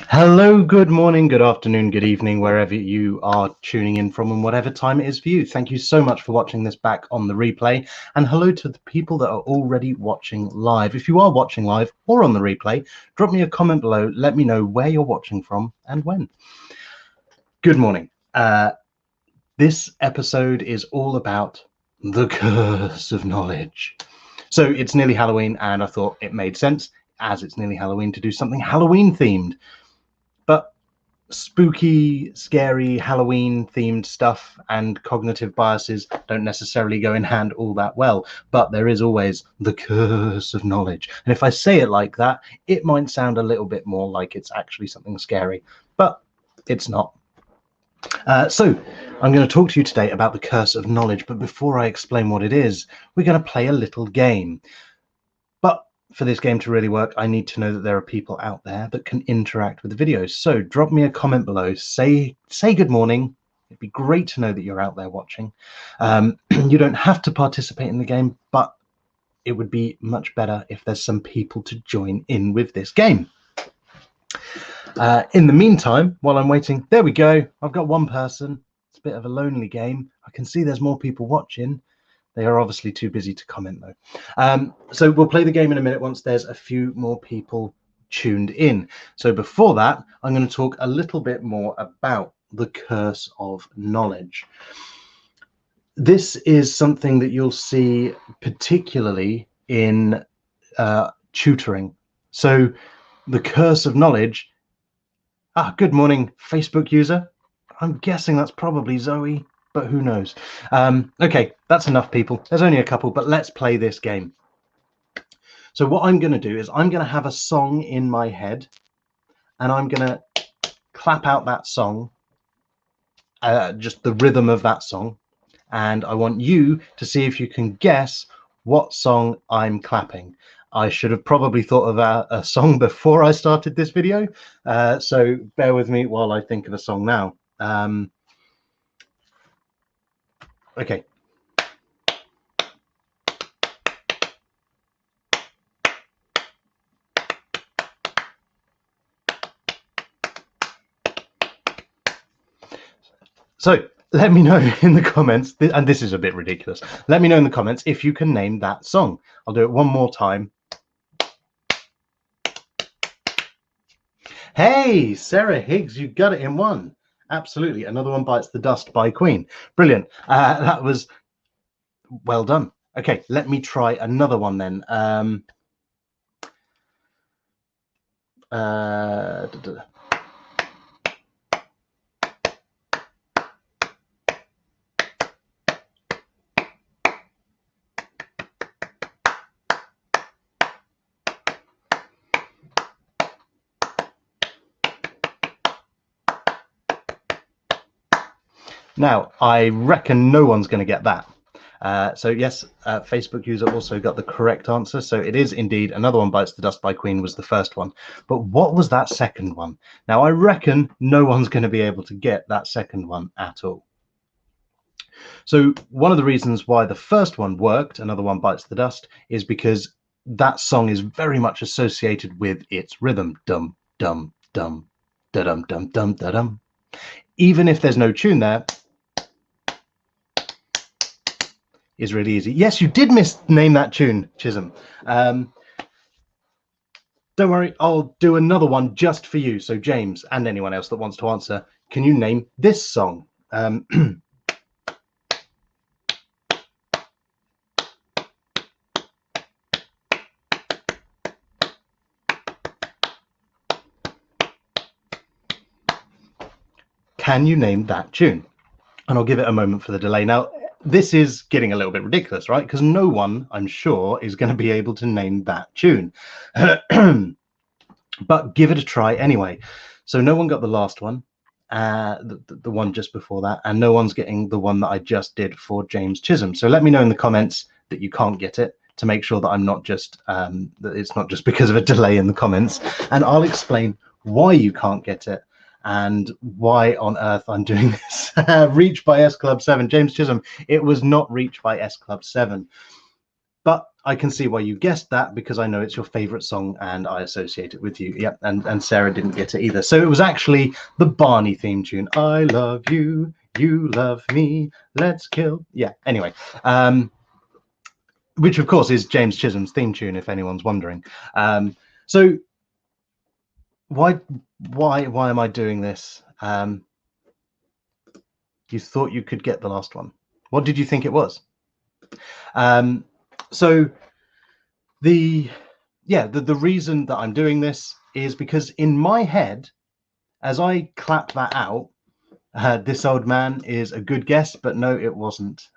Hello, good morning, good afternoon, good evening, wherever you are tuning in from and whatever time it is for you. Thank you so much for watching this back on the replay. And hello to the people that are already watching live. If you are watching live or on the replay, drop me a comment below. Let me know where you're watching from and when. Good morning. This episode is all about the curse of knowledge. So it's nearly Halloween, and I thought it made sense, as it's nearly Halloween, to do something Halloween themed. But spooky, scary, Halloween themed stuff and cognitive biases don't necessarily go in hand all that well, but there is always the curse of knowledge. And if I say it like that, it might sound a little bit more like it's actually something scary, but it's not. So I'm going to talk to you today about the curse of knowledge, but before I explain what it is, we're going to play a little game. But for this game to really work, I need to know that there are people out there that can interact with the videos. So drop me a comment below, say good morning. It'd be great to know that you're out there watching. You don't have to participate in the game, but it would be much better if there's some people to join in with this game. In the meantime, while I'm waiting, there we go. I've got one person. It's a bit of a lonely game. I can see there's more people watching. They are obviously too busy to comment, though. So we'll play the game in a minute once there's a few more people tuned in. So before that, I'm going to talk a little bit more about the curse of knowledge. This is something that you'll see particularly in tutoring. So the curse of knowledge. Good morning, Facebook user. I'm guessing that's probably Zoe, but who knows? Okay, that's enough people. There's only a couple, but let's play this game. So what I'm going to do is I'm going to have a song in my head, and I'm going to clap out that song, just the rhythm of that song, and I want you to see if you can guess what song I'm clapping. I should have probably thought of a song before I started this video, so bear with me while I think of a song now. Okay. So let me know in the comments, and this is a bit ridiculous. Let me know in the comments if you can name that song. I'll do it one more time. Hey, Sarah Higgs, you got it in one. Absolutely. Another One Bites the Dust by Queen. Brilliant. That was well done. Okay, let me try another one then. Now, I reckon no one's going to get that. So yes, Facebook user also got the correct answer. So it is indeed Another One Bites the Dust by Queen was the first one. But what was that second one? Now, I reckon no one's going to be able to get that second one at all. So one of the reasons why the first one worked, Another One Bites the Dust, is because that song is very much associated with its rhythm. Dum, dum, dum, da-dum, dum, dum, da-dum. Even if there's no tune there, is really easy. Yes, you did misname that tune, Chisholm. Don't worry, I'll do another one just for you. So James and anyone else that wants to answer, can you name this song? Can you name that tune? And I'll give it a moment for the delay. Now, this is getting a little bit ridiculous, right? Because no one, I'm sure, is going to be able to name that tune. But give it a try anyway. So no one got the last one, the one just before that, and no one's getting the one that I just did for James Chisholm. So let me know in the comments that you can't get it, to make sure that I'm not just that it's not just because of a delay in the comments, and I'll explain why you can't get it and why on earth I'm doing this. Reach by S Club 7, James Chisholm. It was not Reach by S Club 7. But I can see why you guessed that, because I know it's your favorite song and I associate it with you. Yep, and Sarah didn't get it either. So it was actually the Barney theme tune. I love you, you love me, let's kill. Yeah, anyway. Which of course is James Chisholm's theme tune, if anyone's wondering. So why am I doing this? You thought you could get the last one. What did you think it was? So the reason that I'm doing this is because in my head, as I clap that out, this old man is a good guess, but no, it wasn't.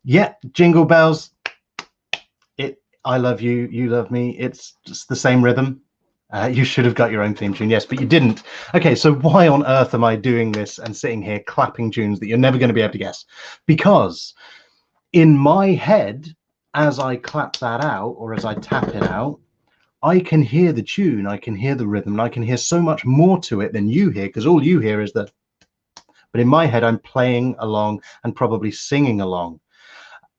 Yeah, Jingle Bells. I love you, you love me. It's just the same rhythm. You should have got your own theme tune, yes, but you didn't. Okay, so why on earth am I doing this and sitting here clapping tunes that you're never going to be able to guess? Because in my head, as I clap that out, or as I tap it out, I can hear the tune, I can hear the rhythm, and I can hear so much more to it than you hear, because all you hear is the... But in my head, I'm playing along and probably singing along.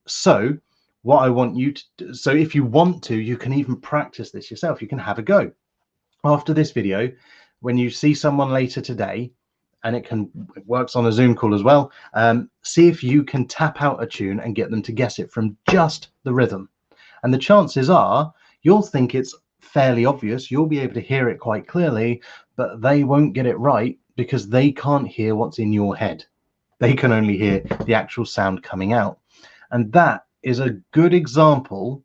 So what I want you to do, so if you want to, you can even practice this yourself. You can have a go. After this video, when you see someone later today, and it works on a Zoom call as well, see if you can tap out a tune and get them to guess it from just the rhythm. And the chances are you'll think it's fairly obvious, you'll be able to hear it quite clearly, but they won't get it right because they can't hear what's in your head. They can only hear the actual sound coming out. And that is a good example,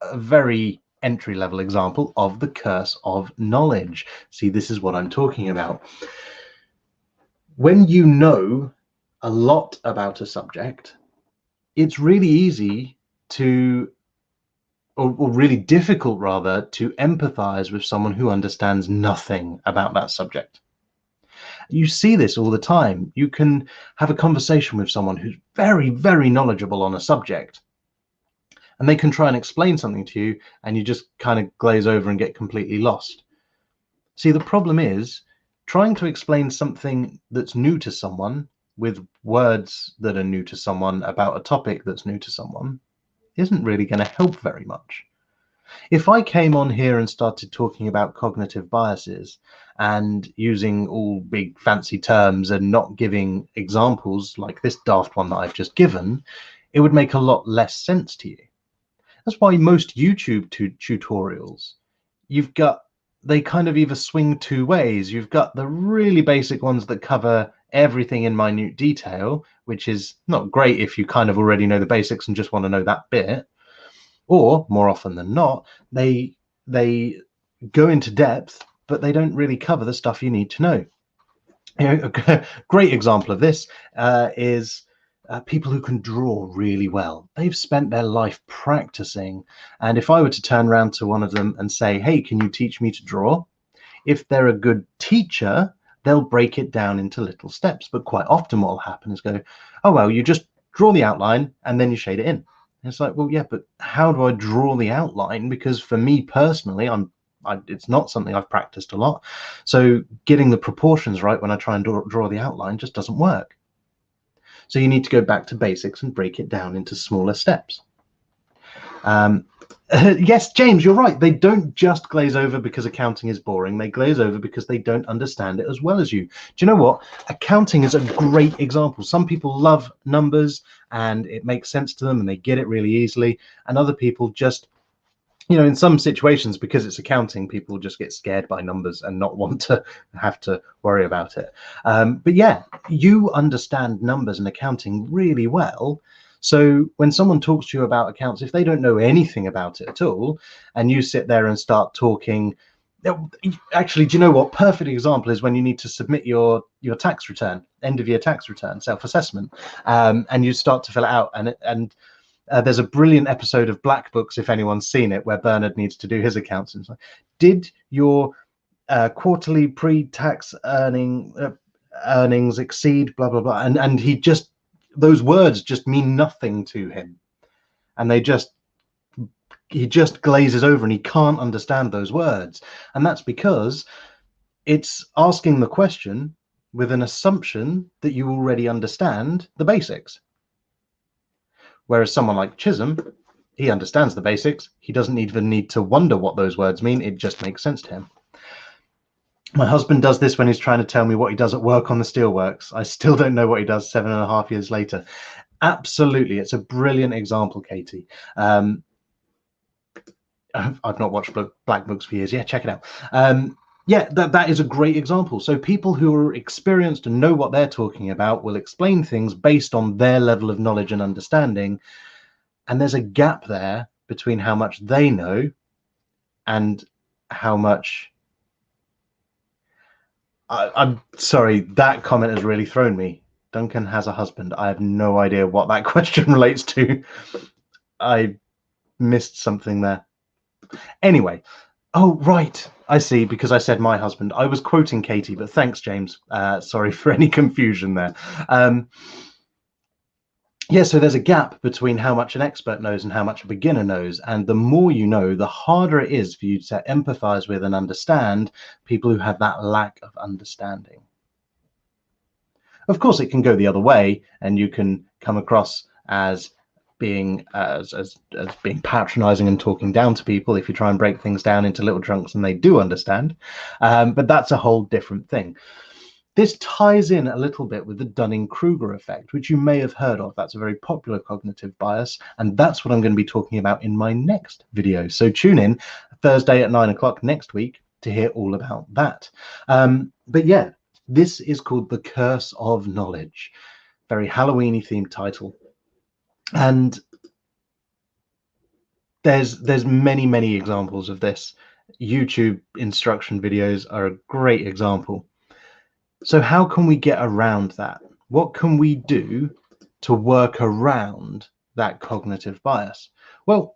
a very entry-level example of the curse of knowledge. See, this is what I'm talking about. When you know a lot about a subject, it's really easy to, or really difficult rather, to empathize with someone who understands nothing about that subject. You see this all the time. You can have a conversation with someone who's very, very knowledgeable on a subject, and they can try and explain something to you, and you just kind of glaze over and get completely lost. See, the problem is trying to explain something that's new to someone with words that are new to someone about a topic that's new to someone isn't really going to help very much. If I came on here and started talking about cognitive biases and using all big fancy terms and not giving examples like this daft one that I've just given, it would make a lot less sense to you. That's why most YouTube tutorials, they kind of either swing two ways. You've got the really basic ones that cover everything in minute detail, which is not great if you kind of already know the basics and just want to know that bit. Or more often than not, they go into depth, but they don't really cover the stuff you need to know. A great example of this is people who can draw really well. They've spent their life practicing, and if I were to turn around to one of them and say, hey, can you teach me to draw? If they're a good teacher, they'll break it down into little steps. But quite often what will happen is go, oh, well, you just draw the outline and then you shade it in. And it's like, well, yeah, but how do I draw the outline? Because for me personally, it's not something I've practiced a lot. So getting the proportions right when I try and draw the outline just doesn't work. So you need to go back to basics and break it down into smaller steps. Yes, James, you're right. They don't just glaze over because accounting is boring. They glaze over because they don't understand it as well as you. Do you know what? Accounting is a great example. Some people love numbers and it makes sense to them and they get it really easily. And other people just, in some situations, because it's accounting, people just get scared by numbers and not want to have to worry about it. But yeah, you understand numbers and accounting really well. So when someone talks to you about accounts, if they don't know anything about it at all, and you sit there and start talking, actually, do you know what? Perfect example is when you need to submit your tax return, end of year tax return, self-assessment, and you start to fill it out, and there's a brilliant episode of Black Books, if anyone's seen it, where Bernard needs to do his accounts. And it's like, did your quarterly pre-tax earnings exceed blah blah blah? And he just, those words just mean nothing to him, and he just glazes over and he can't understand those words. And that's because it's asking the question with an assumption that you already understand the basics. Whereas someone like Chisholm, he understands the basics. He doesn't even need to wonder what those words mean. It just makes sense to him. My husband does this when he's trying to tell me what he does at work on the steelworks. I still don't know what he does 7.5 years later. Absolutely. It's a brilliant example, Katie. I've not watched Black Books for years. Yeah, check it out. Yeah, that is a great example. So people who are experienced and know what they're talking about will explain things based on their level of knowledge and understanding. And there's a gap there between how much they know and how much... I'm sorry, that comment has really thrown me. Duncan has a husband. I have no idea what that question relates to. I missed something there. Anyway, oh, right. I see, because I said my husband. I was quoting Katie, but thanks, James. Sorry for any confusion there. Yeah, so there's a gap between how much an expert knows and how much a beginner knows. And the more you know, the harder it is for you to empathize with and understand people who have that lack of understanding. Of course, it can go the other way, and you can come across as being being patronizing and talking down to people if you try and break things down into little chunks and they do understand. But that's a whole different thing. This ties in a little bit with the Dunning-Kruger effect, which you may have heard of. That's a very popular cognitive bias, and that's what I'm going to be talking about in my next video. So tune in Thursday at 9 o'clock next week to hear all about that. But yeah, this is called The Curse of Knowledge. Very Halloween-y themed title. And there's many examples of this. YouTube instruction videos are a great example. So how can we get around that? What can we do to work around that cognitive bias? Well,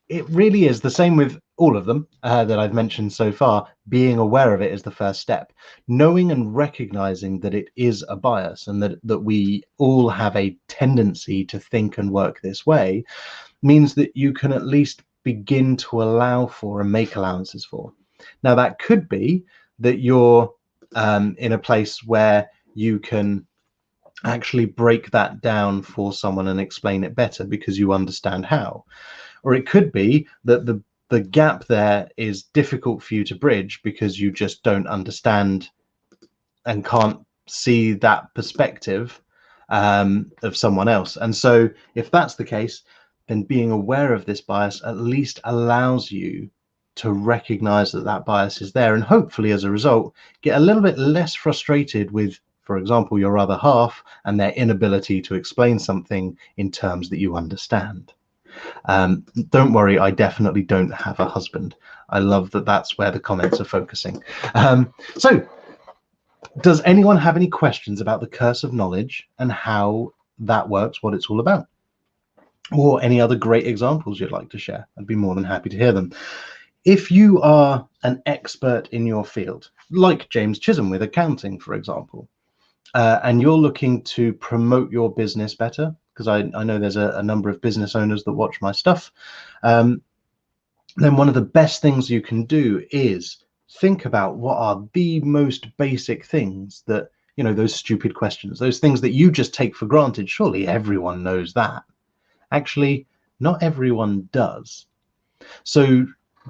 it really is the same with all of them that I've mentioned so far. Being aware of it is the first step. Knowing and recognizing that it is a bias and that we all have a tendency to think and work this way means that you can at least begin to allow for and make allowances for. Now, that could be that you're in a place where you can actually break that down for someone and explain it better because you understand how. Or it could be that the gap there is difficult for you to bridge because you just don't understand and can't see that perspective of someone else. And so if that's the case, then being aware of this bias at least allows you to recognize that that bias is there, and hopefully as a result get a little bit less frustrated with, for example, your other half and their inability to explain something in terms that you understand. Don't worry, I definitely don't have a husband. I love that that's where the comments are focusing. So does anyone have any questions about the curse of knowledge and how that works, what it's all about? Or any other great examples you'd like to share? I'd be more than happy to hear them. If you are an expert in your field, like James Chisholm with accounting, for example, and you're looking to promote your business better, because I know there's a number of business owners that watch my stuff, then one of the best things you can do is think about what are the most basic things that, you know, those stupid questions, those things that you just take for granted. Surely everyone knows that. Actually, not everyone does. So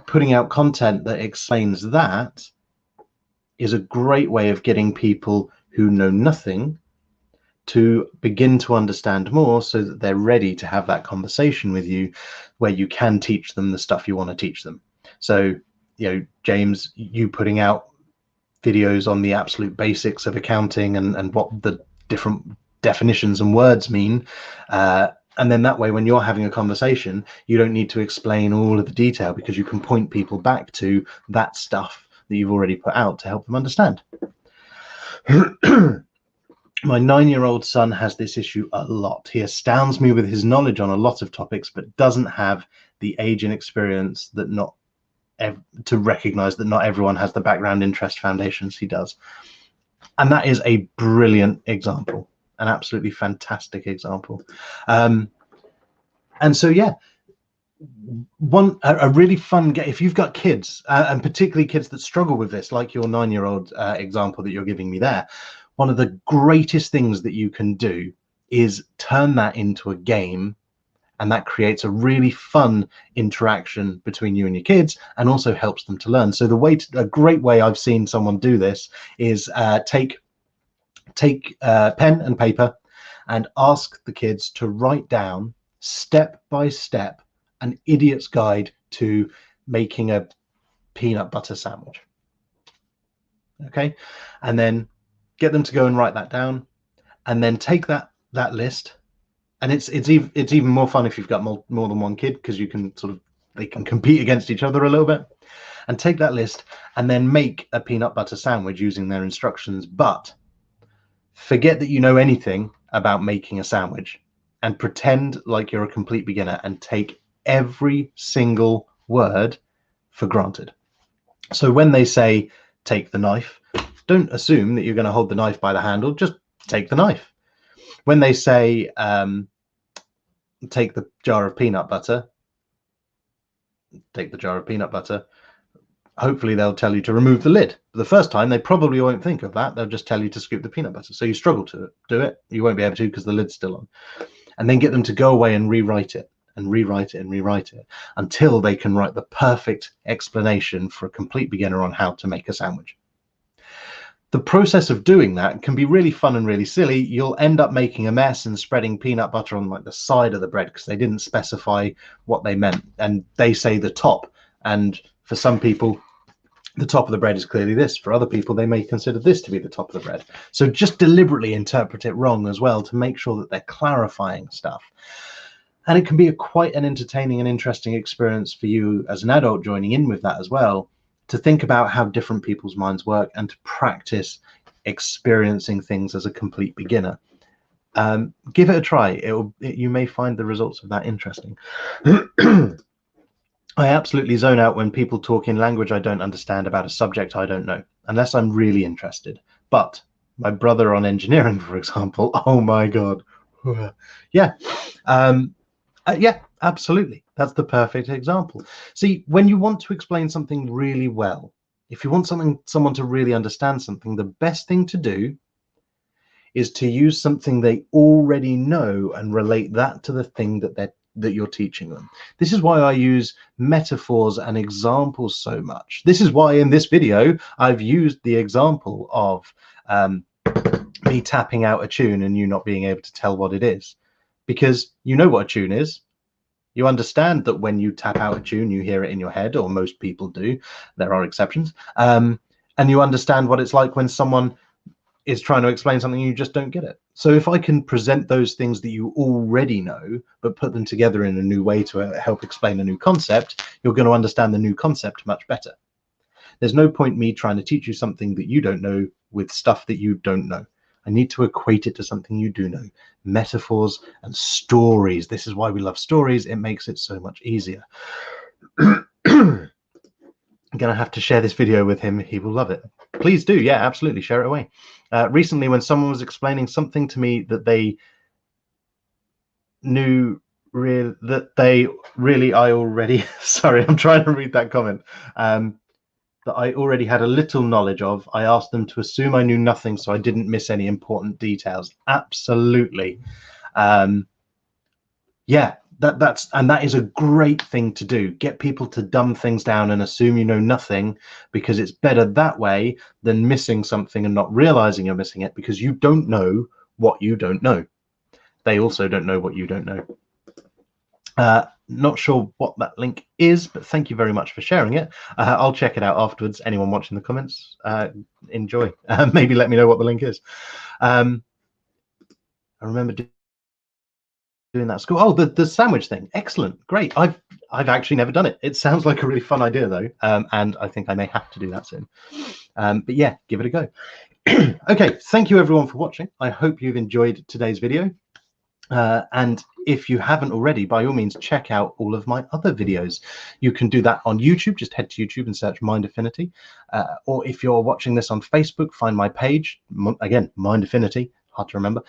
putting out content that explains that is a great way of getting people who know nothing to begin to understand more, so that they're ready to have that conversation with you where you can teach them the stuff you want to teach them. So, you know, James, you putting out videos on the absolute basics of accounting and what the different definitions and words mean, and then that way, when you're having a conversation, you don't need to explain all of the detail because you can point people back to that stuff that you've already put out to help them understand. My 9-year-old son has this issue a lot. He astounds me with his knowledge on a lot of topics, but doesn't have the age and experience that to recognize that not everyone has the background, interest, foundations he does. And that is a brilliant example. An absolutely fantastic example. And so, yeah, a really fun game, if you've got kids, and particularly kids that struggle with this, like your 9-year-old example that you're giving me there, one of the greatest things that you can do is turn that into a game, and that creates a really fun interaction between you and your kids, and also helps them to learn. So a great way I've seen someone do this is take pen and paper and ask the kids to write down step by step an idiot's guide to making a peanut butter sandwich. Okay, and then get them to go and write that down, and then take that list. And it's even more fun if you've got more than one kid, because you can they can compete against each other a little bit. And take that list and then make a peanut butter sandwich using their instructions, but forget that you know anything about making a sandwich and pretend like you're a complete beginner and take every single word for granted. So when they say take the knife, don't assume that you're going to hold the knife by the handle, just take the knife. When they say take the jar of peanut butter, take the jar of peanut butter. Hopefully they'll tell you to remove the lid. But the first time they probably won't think of that. They'll just tell you to scoop the peanut butter. So you struggle to do it. You won't be able to because the lid's still on. And then get them to go away and rewrite it and rewrite it and rewrite it until they can write the perfect explanation for a complete beginner on how to make a sandwich. The process of doing that can be really fun and really silly. You'll end up making a mess and spreading peanut butter on like the side of the bread because they didn't specify what they meant, and they say the top, and for some people the top of the bread is clearly this. For other people, they may consider this to be the top of the bread. So just deliberately interpret it wrong as well to make sure that they're clarifying stuff. And it can be quite an entertaining and interesting experience for you as an adult joining in with that as well, to think about how different people's minds work and to practice experiencing things as a complete beginner. Give it a try. You may find the results of that interesting. I absolutely zone out when people talk in language I don't understand about a subject I don't know, unless I'm really interested. But my brother on engineering, for example, oh my God. Yeah. Yeah, absolutely. That's the perfect example. See, when you want to explain something really well, if you want someone to really understand something, the best thing to do is to use something they already know and relate that to the thing that you're teaching them. This is why I use metaphors and examples so much. This is why in this video I've used the example of me tapping out a tune and you not being able to tell what it is, because you know what a tune is. You understand that when you tap out a tune, you hear it in your head, or most people do. There are exceptions. And you understand what it's like when someone is trying to explain something and you just don't get it. So if I can present those things that you already know, but put them together in a new way to help explain a new concept, you're going to understand the new concept much better. There's no point me trying to teach you something that you don't know with stuff that you don't know. I need to equate it to something you do know. Metaphors and stories. This is why we love stories. It makes it so much easier. I'm going to have to share this video with him. He will love it. Please do. Yeah, absolutely. Share it away. Recently, when someone was explaining something to me that they knew I already, sorry, I'm trying to read that comment, that I already had a little knowledge of, I asked them to assume I knew nothing so I didn't miss any important details. Absolutely. Yeah, that is a great thing to do. Get people to dumb things down and assume you know nothing, because it's better that way than missing something and not realizing you're missing it because you don't know what you don't know. They also don't know what you don't know. Not sure what that link is, but thank you very much for sharing it. I'll check it out afterwards. Anyone watching the comments, enjoy. Maybe let me know what the link is. I remember doing that at school. Oh, the sandwich thing. Excellent. Great. I've actually never done it. It sounds like a really fun idea though. And I think I may have to do that soon. But yeah, give it a go. Okay. Thank you everyone for watching. I hope you've enjoyed today's video. And if you haven't already, by all means, check out all of my other videos. You can do that on YouTube. Just head to YouTube and search Mind Affinity. Or if you're watching this on Facebook, find my page. Again, Mind Affinity. Hard to remember.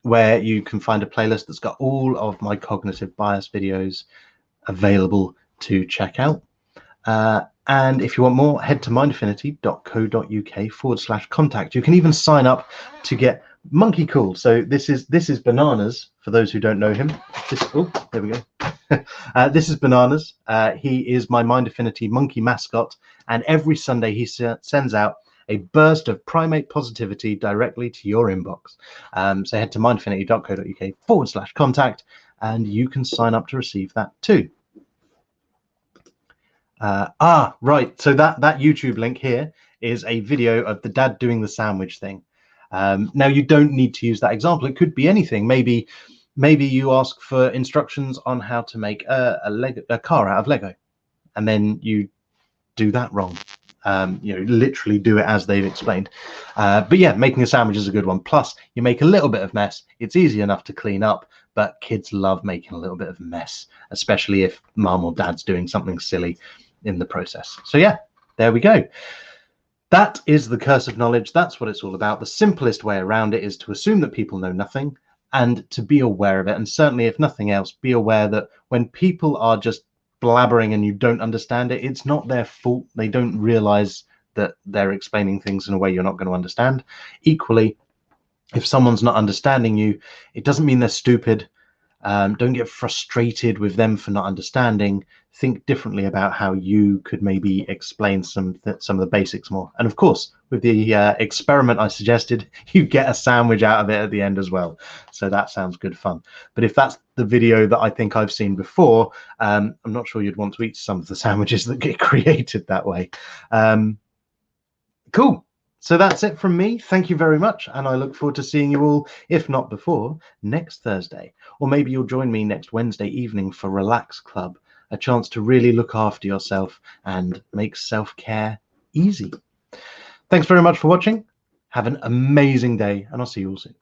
Where you can find a playlist that's got all of my cognitive bias videos available to check out. And if you want more, head to mindaffinity.co.uk/contact. You can even sign up to get Monkey Cool. So this is Bananas, for those who don't know him. There we go. This is Bananas. He is my Mind Affinity monkey mascot, and every Sunday he sends out a burst of primate positivity directly to your inbox. So head to mindaffinity.co.uk/contact, and you can sign up to receive that too. Right. So that YouTube link here is a video of the dad doing the sandwich thing. Now you don't need to use that example. It could be anything. Maybe you ask for instructions on how to make a car out of Lego, and then you do that wrong. Literally do it as they've explained. But yeah, making a sandwich is a good one. Plus, you make a little bit of mess. It's easy enough to clean up, but kids love making a little bit of mess, especially if mum or dad's doing something silly in the process. So yeah, there we go. That is the curse of knowledge. That's what it's all about. The simplest way around it is to assume that people know nothing and to be aware of it. And certainly, if nothing else, be aware that when people are just blabbering and you don't understand it, it's not their fault. They don't realize that they're explaining things in a way you're not going to understand. Equally, if someone's not understanding you, it doesn't mean they're stupid. Don't get frustrated with them for not understanding. Think differently about how you could maybe explain some of the basics more. And of course, with the experiment I suggested, you get a sandwich out of it at the end as well. So that sounds good fun. But if that's the video that I think I've seen before, I'm not sure you'd want to eat some of the sandwiches that get created that way. Cool. So that's it from me. Thank you very much. And I look forward to seeing you all, if not before, next Thursday. Or maybe you'll join me next Wednesday evening for Relax Club, a chance to really look after yourself and make self-care easy. Thanks very much for watching. Have an amazing day, and I'll see you all soon.